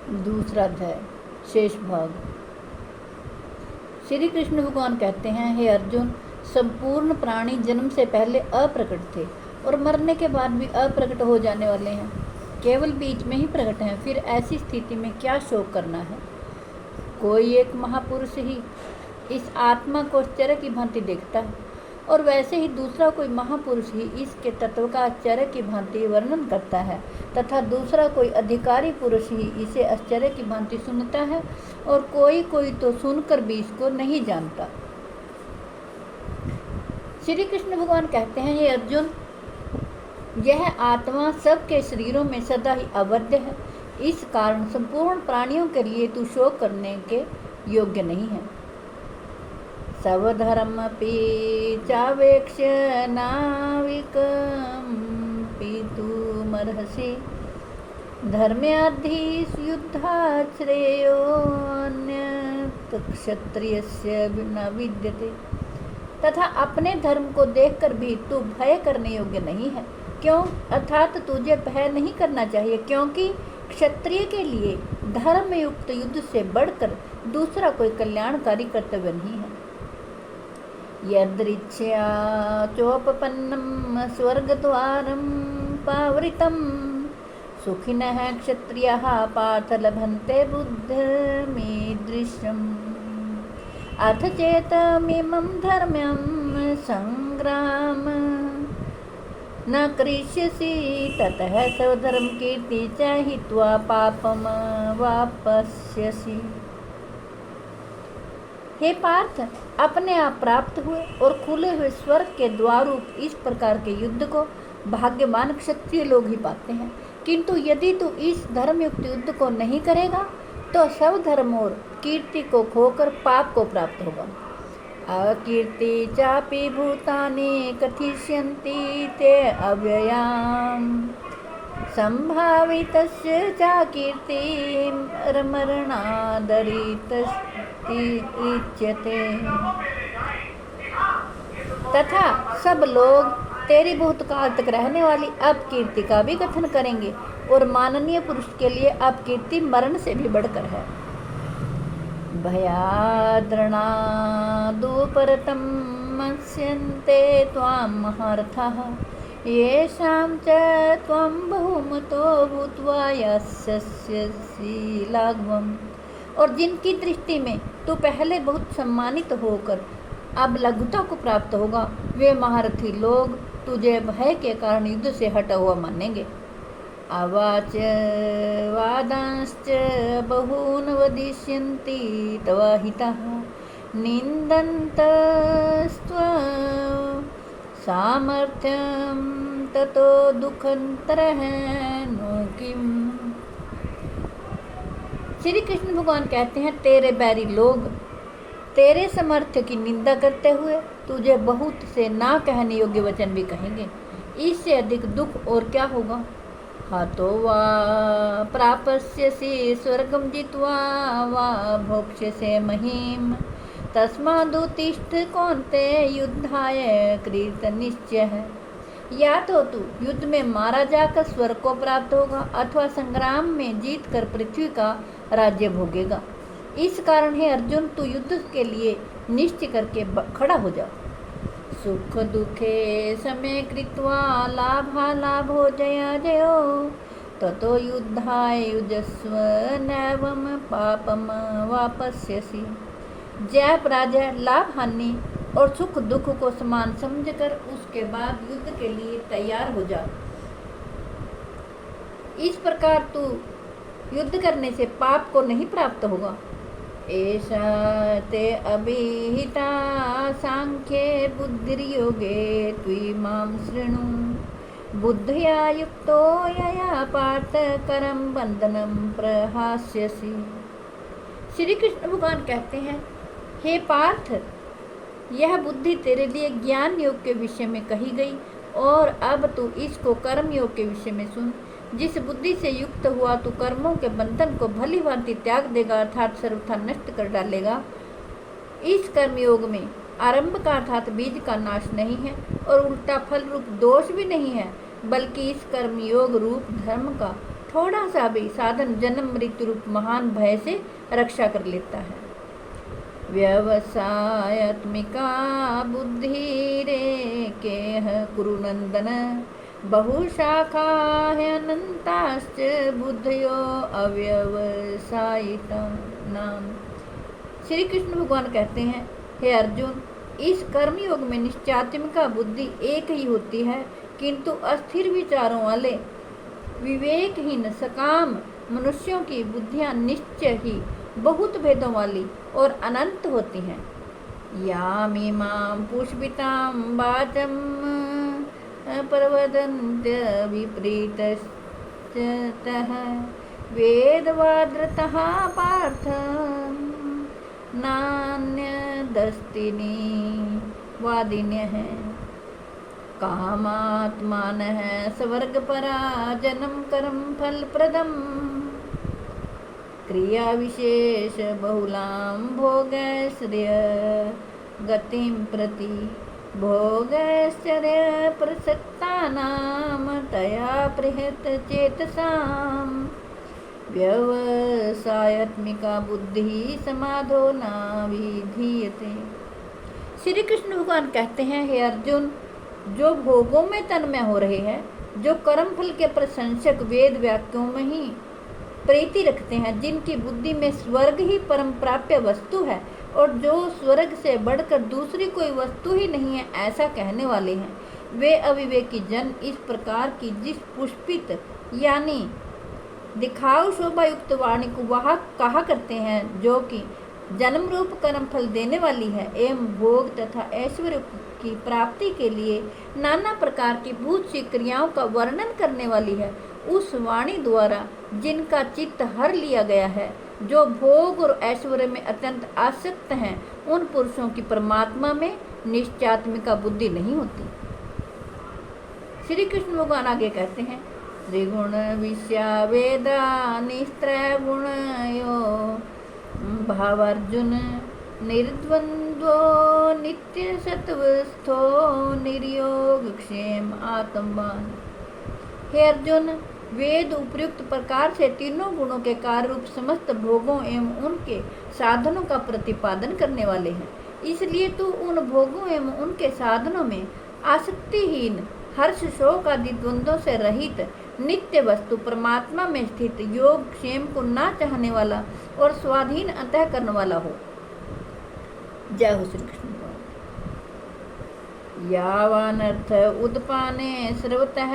दूसरा अध्याय शेष भाग। श्री कृष्ण भगवान कहते हैं, हे अर्जुन, संपूर्ण प्राणी जन्म से पहले अप्रकट थे और मरने के बाद भी अप्रकट हो जाने वाले हैं, केवल बीच में ही प्रकट हैं। फिर ऐसी स्थिति में क्या शोक करना है? कोई एक महापुरुष ही इस आत्मा को आश्चर्य की भांति देखता है और वैसे ही दूसरा कोई महापुरुष ही इसके तत्व का आश्चर्य की भांति वर्णन करता है, तथा दूसरा कोई अधिकारी पुरुष ही इसे आश्चर्य की भांति सुनता है और कोई कोई तो सुनकर भी इसको नहीं जानता। श्री कृष्ण भगवान कहते हैं, हे अर्जुन, यह आत्मा सबके शरीरों में सदा ही आबद्ध है। इस कारण संपूर्ण प्राणियों के लिए तू शोक करने के योग्य नहीं है। सवधर्मपि चावेक्ष्य नाविकम्पितुमर्हसि धर्म्याद्धि युद्धात् श्रेयोऽन्यत् क्षत्रियस्य न विद्यते। तथा अपने धर्म को देखकर भी तू भय करने योग्य नहीं है। क्यों? अर्थात तुझे भय नहीं करना चाहिए, क्योंकि क्षत्रिय के लिए धर्मयुक्त युद्ध से बढ़कर दूसरा कोई कल्याणकारी कर्तव्य नहीं है। यदृच्छया चोपपन्नं स्वर्गद्वारं पावृतं सुखिनः क्षत्रियः पार्थ लभन्ते बुद्धमीदृशम्। अथ चेतमिमं धर्म्यं संग्राम न करिष्यसि ततः स्वधर्म कीर्ति च हित्वा पापम वापस्यसि। हे पार्थ, अपने आप प्राप्त हुए और खुले हुए स्वर्ग के द्वार रूप इस प्रकार के युद्ध को भाग्यवान क्षत्रिय लोग ही पाते हैं, किंतु यदि तू इस धर्मयुक्त युद्ध को नहीं करेगा तो सब धर्म और कीर्ति को खोकर पाप को प्राप्त होगा। अकीर्ति चापि भूतानि कथिष्यन्ति ते अव्ययाम् संभावितस्य च कीर्तिर्मरणादरितस्तिच्यते। तथा सब लोग तेरी बहुत काल तक रहने वाली अपकीर्ति का भी कथन करेंगे और माननीय पुरुष के लिए अपकीर्ति मरण से भी बढ़कर है। भयाद्रणादुपरतं मत्स्यन्ते त्वां महारथाः येषां च त्वं बहुमतो भूत्वा यास्यसि लाघवम्। और जिनकी दृष्टि में तू पहले बहुत सम्मानित होकर अब लघुता को प्राप्त होगा, वे महारथी लोग तुझे भय के कारण युद्ध से हटा हुआ मानेंगे। अवाच वादांश्च बहून् वदिष्यन्ति तवाहिताः निन्दन्तस्त्वं सामर्थ्यं ततो दुःखन्तरः नो किम्। श्री कृष्ण भगवान कहते हैं, तेरे बैरी लोग तेरे सामर्थ्य की निंदा करते हुए तुझे बहुत से ना कहने योग्य वचन भी कहेंगे। इससे अधिक दुख और क्या होगा? हतो वा प्राप्स्यसि स्वर्गं जित्वा वा भोक्ष्यसे महीम् तस्मादुत्तिष्ठ कौन्तेय युद्धाय कृतनिश्चयः। या तो तू युद्ध में मारा जाकर स्वर्ग को प्राप्त होगा अथवा संग्राम में जीत कर पृथ्वी का राज्य भोगेगा। इस कारण है अर्जुन, तू युद्ध के लिए निश्चय करके खड़ा हो जा। सुख दुखे समय कृत्वा लाभालाभो जयाजयो ततो युद्धाय युजस्व नैवं पापम वापस्यसि। जय पराजय, लाभ हानि और सुख दुख को समान समझकर उसके बाद युद्ध के लिए तैयार हो जा। इस प्रकार तू युद्ध करने से पाप को नहीं प्राप्त होगा। एषा ते अभिहिता सांख्ये बुद्धिर्योगे त्विमां शृणु बुद्ध्या युक्तो यया पार्थ करम बंधनम प्रहास्यसि। श्री कृष्ण भगवान कहते हैं, हे पार्थ, यह बुद्धि तेरे लिए ज्ञान योग के विषय में कही गई और अब तू इसको कर्म योग के विषय में सुन। जिस बुद्धि से युक्त हुआ तू कर्मों के बंधन को भली भांति त्याग देगा अर्थात सर्वथा नष्ट कर डालेगा। इस कर्मयोग में आरंभ का अर्थात बीज का नाश नहीं है और उल्टा फल रूप दोष भी नहीं है, बल्कि इस कर्मयोग रूप धर्म का थोड़ा सा भी साधन जन्म मृत्यु रूप महान भय से रक्षा कर लेता है। व्यवसायत्मिका बुद्धि रे केह कुरुनंदन, बहुशाखा है अनंताश्च बुद्धयो अव्यवसायिता नाम। श्री कृष्ण भगवान कहते हैं, हे अर्जुन, इस कर्मयोग में निश्चात्मिका बुद्धि एक ही होती है, किंतु अस्थिर विचारों वाले विवेकहीन सकाम मनुष्यों की बुद्धियां निश्चय ही बहुत भेदों वाली और अनंत होती हैं। यामिमां पुष्पितां वाचम प्रवदन्त्य विपरीतस्तः वेदवादृतः पार्थ नान्यदस्तिनि वादिन्यः। कामात्मानः स्वर्गपरा जन्म कर्म फलप्रदम्, क्रिया विशेष बहुलां भोगैश्वर्य गतिं प्रति भोगैश्वर्य प्रसक्तानां तया बृहत् चेतसां व्यवसायत्मिका बुद्धि समाधो न विधीयते। श्री कृष्ण भगवान कहते हैं, हे अर्जुन, जो भोगों में तन्मय हो रहे हैं, जो कर्म फल के प्रशंसक वेद वाक्यों में ही प्रीति रखते हैं, जिनकी बुद्धि में स्वर्ग ही परम प्राप्य वस्तु है और जो स्वर्ग से बढ़कर दूसरी कोई वस्तु ही नहीं है, ऐसा कहने वाले हैं, वे अविवेकी जन इस प्रकार की जिस पुष्पित यानी दिखाऊ शोभा युक्त वाणी को वह कहा करते हैं, जो कि जन्म रूप कर्म फल देने वाली है एवं भोग तथा ऐश्वर्य की प्राप्ति के लिए नाना प्रकार की भूत सी क्रियाओं का वर्णन करने वाली है, उस वाणी द्वारा जिनका चित्त हर लिया गया है, जो भोग और ऐश्वर्य में अत्यंत आसक्त हैं, उन पुरुषों की परमात्मा में निश्चात्मिका बुद्धि नहीं होती। श्री कृष्ण भगवान आगे कहते हैं, त्रिगुण विषया वेदा निस्त्रैगुणयो भावार्जुन, निर्द्वंद्वो नित्य सत्वस्थो निर्योग क्षेम आत्मवान। हे अर्जुन, वेद उपयुक्त प्रकार से तीनों गुणों के कार्य रूप समस्त भोगों एवं उनके साधनों का प्रतिपादन करने वाले हैं, इसलिए तू उन भोगों एवं उनके साधनों में आसक्तिहीन, हर्ष शोक आदि द्वंद्वों से रहित, नित्य वस्तु परमात्मा में स्थित, योग क्षेम को ना चाहने वाला और स्वाधीन अंतःकरण वाला हो। जय हो श्री कृष्ण। यावानर्थ उदपाने सर्वतः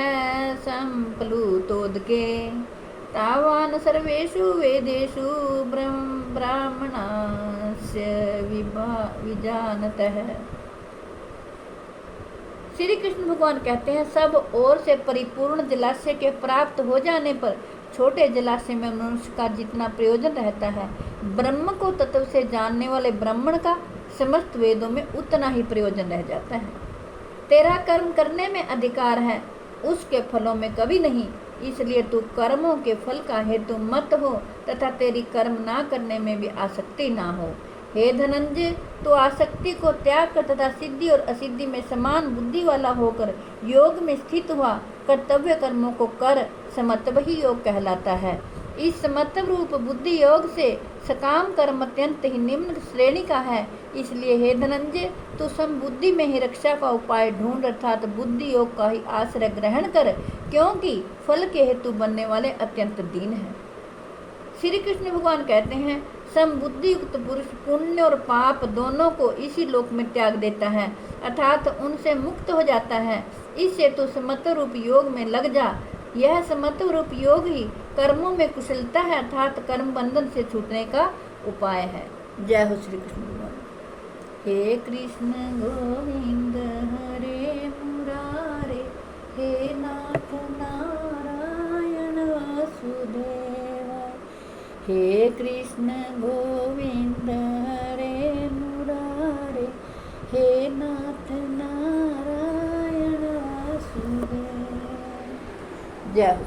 संप्लुतोदके, तावान सर्वेषु वेदेषु ब्राह्मणस्य विजानतः। श्री कृष्ण भगवान कहते हैं, सब ओर से परिपूर्ण जलाशय के प्राप्त हो जाने पर छोटे जलाशय में मनुष्य का जितना प्रयोजन रहता है, ब्रह्म को तत्व से जानने वाले ब्राह्मण का समस्त वेदों में उतना ही प्रयोजन रह जाता है। तेरा कर्म करने में अधिकार है, उसके फलों में कभी नहीं, इसलिए तू कर्मों के फल का हेतु मत हो तथा तेरी कर्म ना करने में भी आसक्ति ना हो। हे धनंजय, तो आसक्ति को त्याग कर तथा सिद्धि और असिद्धि में समान बुद्धि वाला होकर योग में स्थित हुआ कर्तव्य कर्मों को कर, समत्व ही योग कहलाता है। इस समत्व रूप बुद्धि योग से सकाम कर्म अत्यंत ही निम्न श्रेणी का है, इसलिए हे धनंजय, तू समबुद्धि में ही रक्षा का उपाय ढूंढ अर्थात बुद्धि योग का ही आश्रय ग्रहण कर, क्योंकि फल के हेतु बनने वाले अत्यंत दीन है। श्री कृष्ण भगवान कहते हैं, समबुद्धि युक्त पुरुष पुण्य और पाप दोनों को इसी लोक में त्याग देता है, अर्थात उनसे मुक्त हो जाता है। इससे तो समत्व रूप योग में लग जा। यह समत्व रूप योग ही कर्मों में कुशलता है, अर्थात कर्म बंधन से छूटने का उपाय है। जय हो श्री कृष्ण भगवान। हे कृष्ण गोविंद हरे मुरारे, हे नाथ नारायण वासुदेवा। हे कृष्ण गोविंद हरे मुरारे, हे नाथ नारायण वासुदेवा। जय हो।